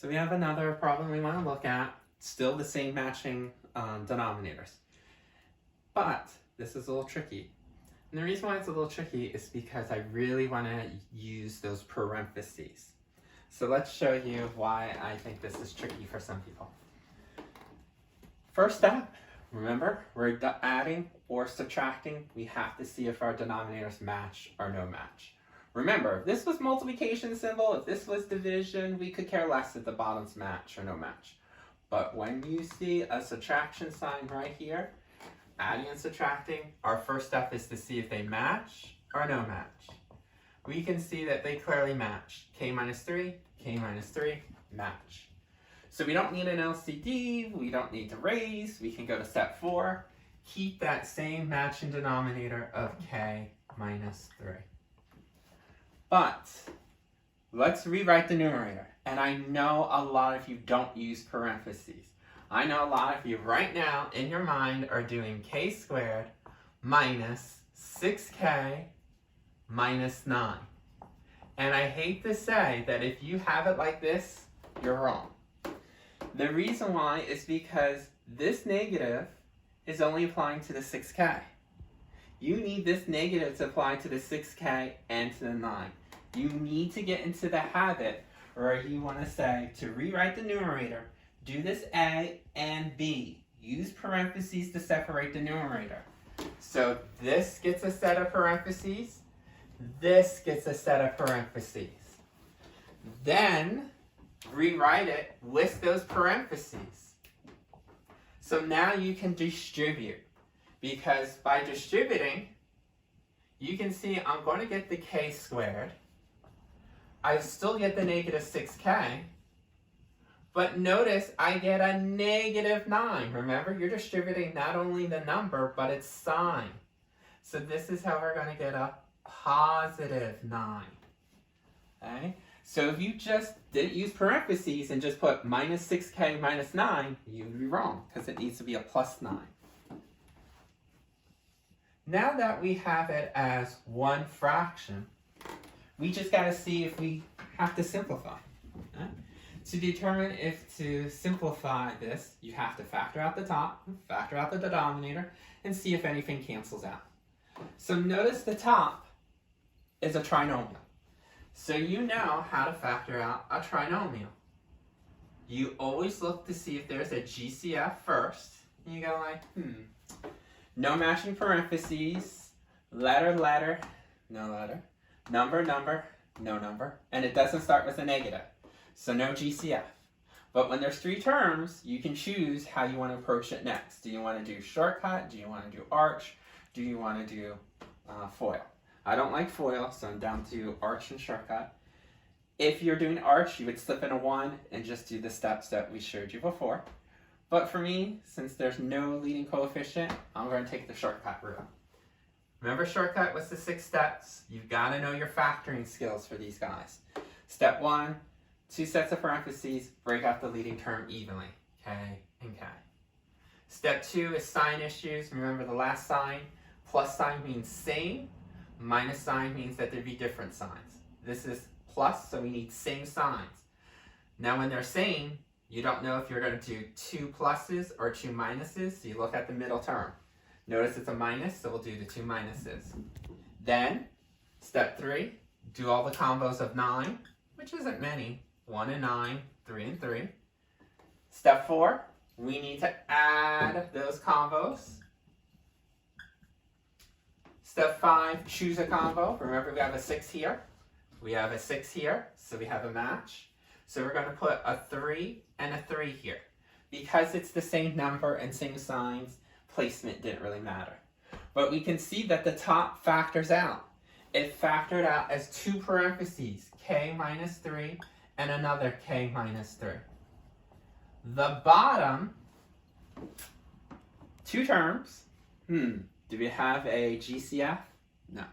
So we have another problem we want to look at. Still the same matching denominators. But this is a little tricky. And the reason why it's a little tricky is because I really want to use those parentheses. So let's show you why I think this is tricky for some people. First step, remember, we're adding or subtracting. We have to see if our denominators match or no match. Remember, if this was multiplication symbol, if this was division, we could care less if the bottoms match or no match. But when you see a subtraction sign right here, adding and subtracting, our first step is to see if they match or no match. We can see that they clearly match. K minus 3, match. So we don't need an LCD, we don't need to raise, we can go to step 4. Keep that same matching denominator of K minus 3. But let's rewrite the numerator. And I know a lot of you don't use parentheses. I know a lot of you right now in your mind are doing K squared minus 6K minus 9. And I hate to say that if you have it like this, you're wrong. The reason why is because this negative is only applying to the 6K. You need this negative to apply to the 6K and to the 9. You need to get into the habit where you want to say, to rewrite the numerator, do this A and B. Use parentheses to separate the numerator. So this gets a set of parentheses. This gets a set of parentheses. Then rewrite it with those parentheses. So now you can distribute. Because by distributing, you can see I'm going to get the K squared. I still get the negative 6K. But notice I get a negative 9. Remember, you're distributing not only the number, but its sign. So this is how we're going to get a positive 9. Okay? So if you just didn't use parentheses and just put minus 6K minus 9, you would be wrong, because it needs to be a plus 9. Now that we have it as one fraction, we just got to see if we have to simplify. Okay? To determine if to simplify this, you have to factor out the top, factor out the denominator, and see if anything cancels out. So notice the top is a trinomial. So you know how to factor out a trinomial. You always look to see if there's a GCF first. And you go like, no matching parentheses, letter, letter, no letter, number, number, no number, and it doesn't start with a negative. So no GCF. But when there's 3 terms, you can choose how you want to approach it next. Do you want to do shortcut? Do you want to do arch? Do you want to do FOIL? I don't like FOIL, so I'm down to arch and shortcut. If you're doing arch, you would slip in a 1 and just do the steps that we showed you before. But for me, since there's no leading coefficient, I'm going to take the shortcut route. Remember, shortcut was the 6 steps. You've got to know your factoring skills for these guys. Step 1, 2 sets of parentheses, break out the leading term evenly, K and K. Step 2 is sign issues. Remember the last sign, plus sign means same, minus sign means that there'd be different signs. This is plus, so we need same signs. Now when they're same, you don't know if you're going to do 2 pluses or 2 minuses, so you look at the middle term. Notice it's a minus, so we'll do the 2 minuses. Then, step 3, do all the combos of 9, which isn't many. 1 and 9, 3 and 3. Step 4, we need to add those combos. Step 5, choose a combo. Remember, we have a 6 here. We have a 6 here, so we have a match. So we're going to put a 3 and a 3 here. Because it's the same number and same signs, placement didn't really matter. But we can see that the top factors out. It factored out as 2 parentheses, K minus 3 and another K minus 3. The bottom, 2 terms. Do we have a GCF? No.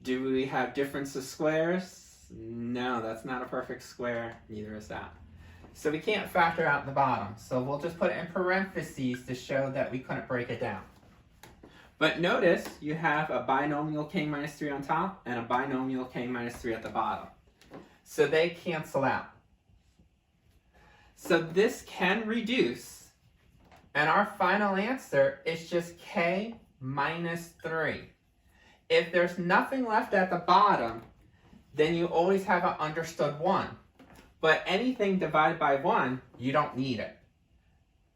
Do we have difference of squares? No, that's not a perfect square. Neither is that. So we can't factor out the bottom. So we'll just put it in parentheses to show that we couldn't break it down. But notice you have a binomial K minus 3 on top and a binomial K minus 3 at the bottom. So they cancel out. So this can reduce, and our final answer is just k minus 3. If there's nothing left at the bottom, then you always have an understood 1. But anything divided by 1, you don't need it.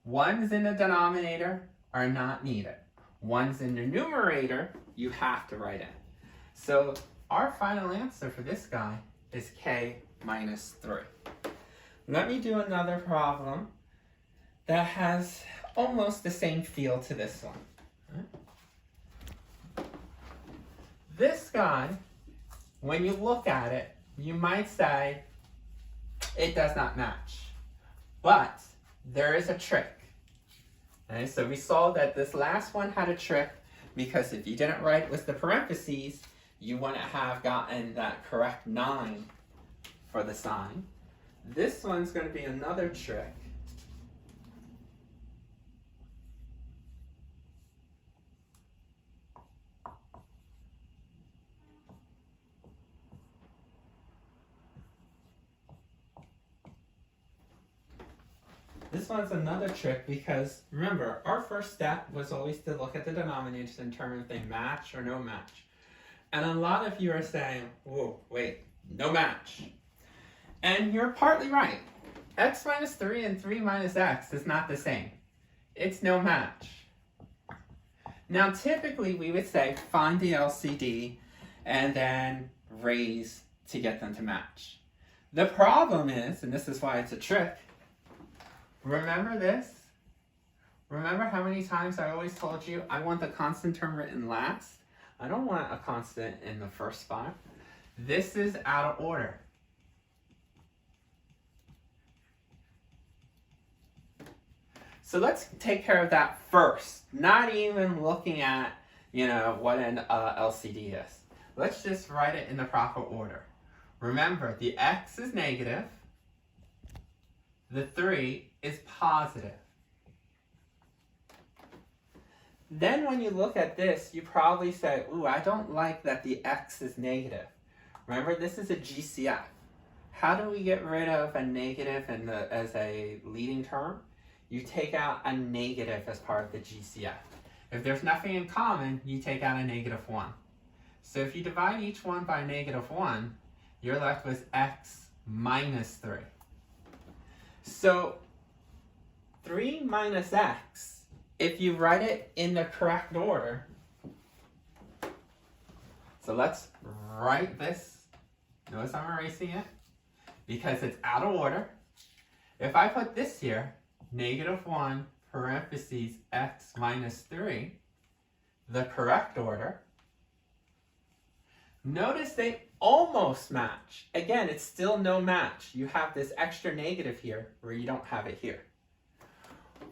1's in the denominator are not needed. 1's in the numerator, you have to write in. So our final answer for this guy is k minus 3. Let me do another problem that has almost the same feel to this one. This guy, when you look at it, you might say it does not match. But there is a trick. Okay, so we saw that this last one had a trick because if you didn't write with the parentheses, you wouldn't have gotten that correct 9 for the sign. This one's going to be another trick. This one's another trick because, remember, our first step was always to look at the denominators and determine if they match or no match. And a lot of you are saying, whoa, wait, no match. And you're partly right. X minus 3 and 3 minus x is not the same. It's no match. Now, typically, we would say find the LCD and then raise to get them to match. The problem is, and this is why it's a trick, remember this? Remember how many times I always told you I want the constant term written last? I don't want a constant in the first spot. This is out of order. So let's take care of that first, not even looking at, what an LCD is. Let's just write it in the proper order. Remember, the x is negative, the 3 is positive. Then when you look at this, you probably say, ooh, I don't like that the x is negative. Remember, this is a GCF. How do we get rid of a negative as a leading term? You take out a negative as part of the GCF. If there's nothing in common, you take out a negative 1. So if you divide each one by negative 1, you're left with x minus 3. So 3 minus x, if you write it in the correct order, so let's write this. Notice I'm erasing it because it's out of order. If I put this here, negative 1 parentheses x minus 3, the correct order, notice they almost match. Again, it's still no match. You have this extra negative here where you don't have it here.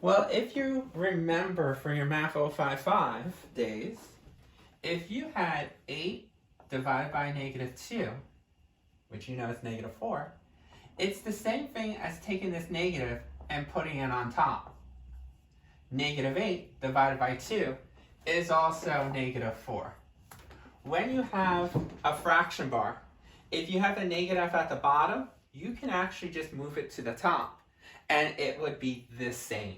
Well, if you remember from your Math 055 days, if you had 8 divided by negative 2, which you know is negative 4, it's the same thing as taking this negative and putting it on top. Negative 8 divided by 2 is also negative 4. When you have a fraction bar, if you have a negative at the bottom, you can actually just move it to the top, and it would be the same.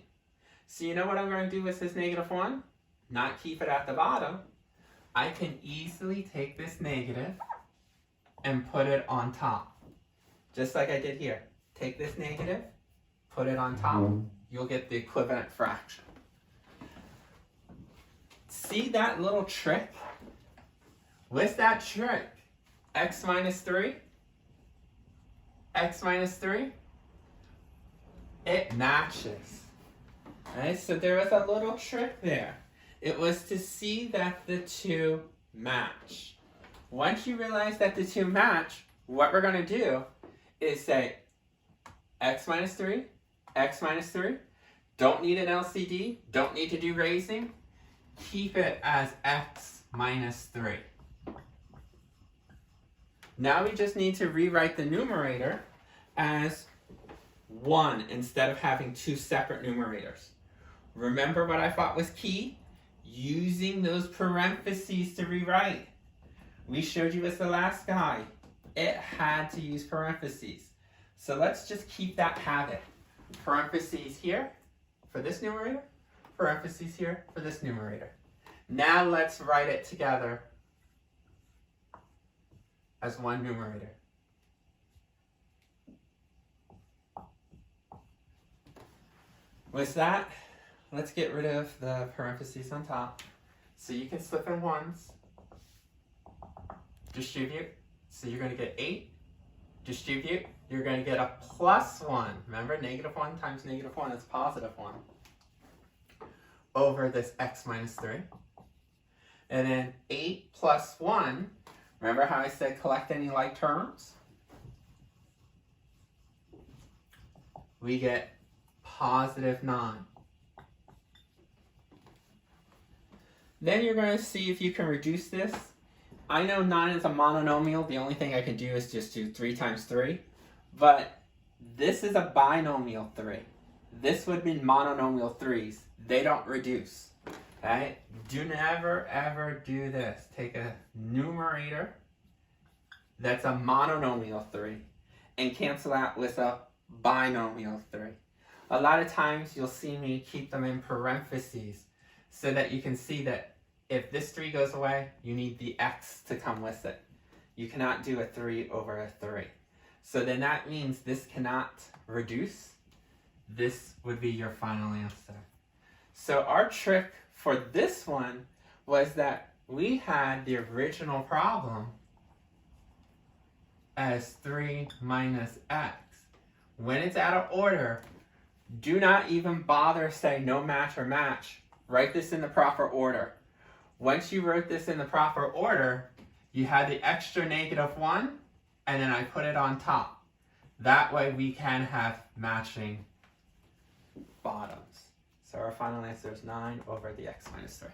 So you know what I'm going to do with this negative 1? Not keep it at the bottom. I can easily take this negative and put it on top. Just like I did here. Take this negative, put it on top. You'll get the equivalent fraction. See that little trick? What's that trick? X minus 3? X minus 3? It matches. Right? So there was a little trick there. It was to see that the two match. Once you realize that the two match, what we're going to do is say x minus 3, x minus 3. Don't need an LCD. Don't need to do raising. Keep it as x minus 3. Now we just need to rewrite the numerator as 1 instead of having two separate numerators. Remember what I thought was key? Using those parentheses to rewrite. We showed you as the last guide. It had to use parentheses. So let's just keep that habit. parentheses here for this numerator, parentheses here for this numerator. Now let's write it together as one numerator. With that, let's get rid of the parentheses on top. So you can slip in ones, distribute, so you're going to get 8, distribute, you're going to get a plus 1. Remember, -1 times -1 is positive 1 over this x minus 3. And then 8 plus 1, remember how I said collect any like terms? We get positive 9. Then you're going to see if you can reduce this. I know 9 is a monomial. The only thing I can do is just do 3 times 3. But this is a binomial 3. This would be monomial 3s. They don't reduce. Okay? Do never ever do this. Take a numerator that's a monomial 3 and cancel out with a binomial 3. A lot of times you'll see me keep them in parentheses so that you can see that if this 3 goes away, you need the x to come with it. You cannot do a 3 over a 3. So then that means this cannot reduce. This would be your final answer. So our trick for this one was that we had the original problem as 3 minus x. When it's out of order, do not even bother saying no match or match. Write this in the proper order. Once you wrote this in the proper order, you had the extra -1, and then I put it on top. That way we can have matching bottoms. So our final answer is 9 over the x minus 3.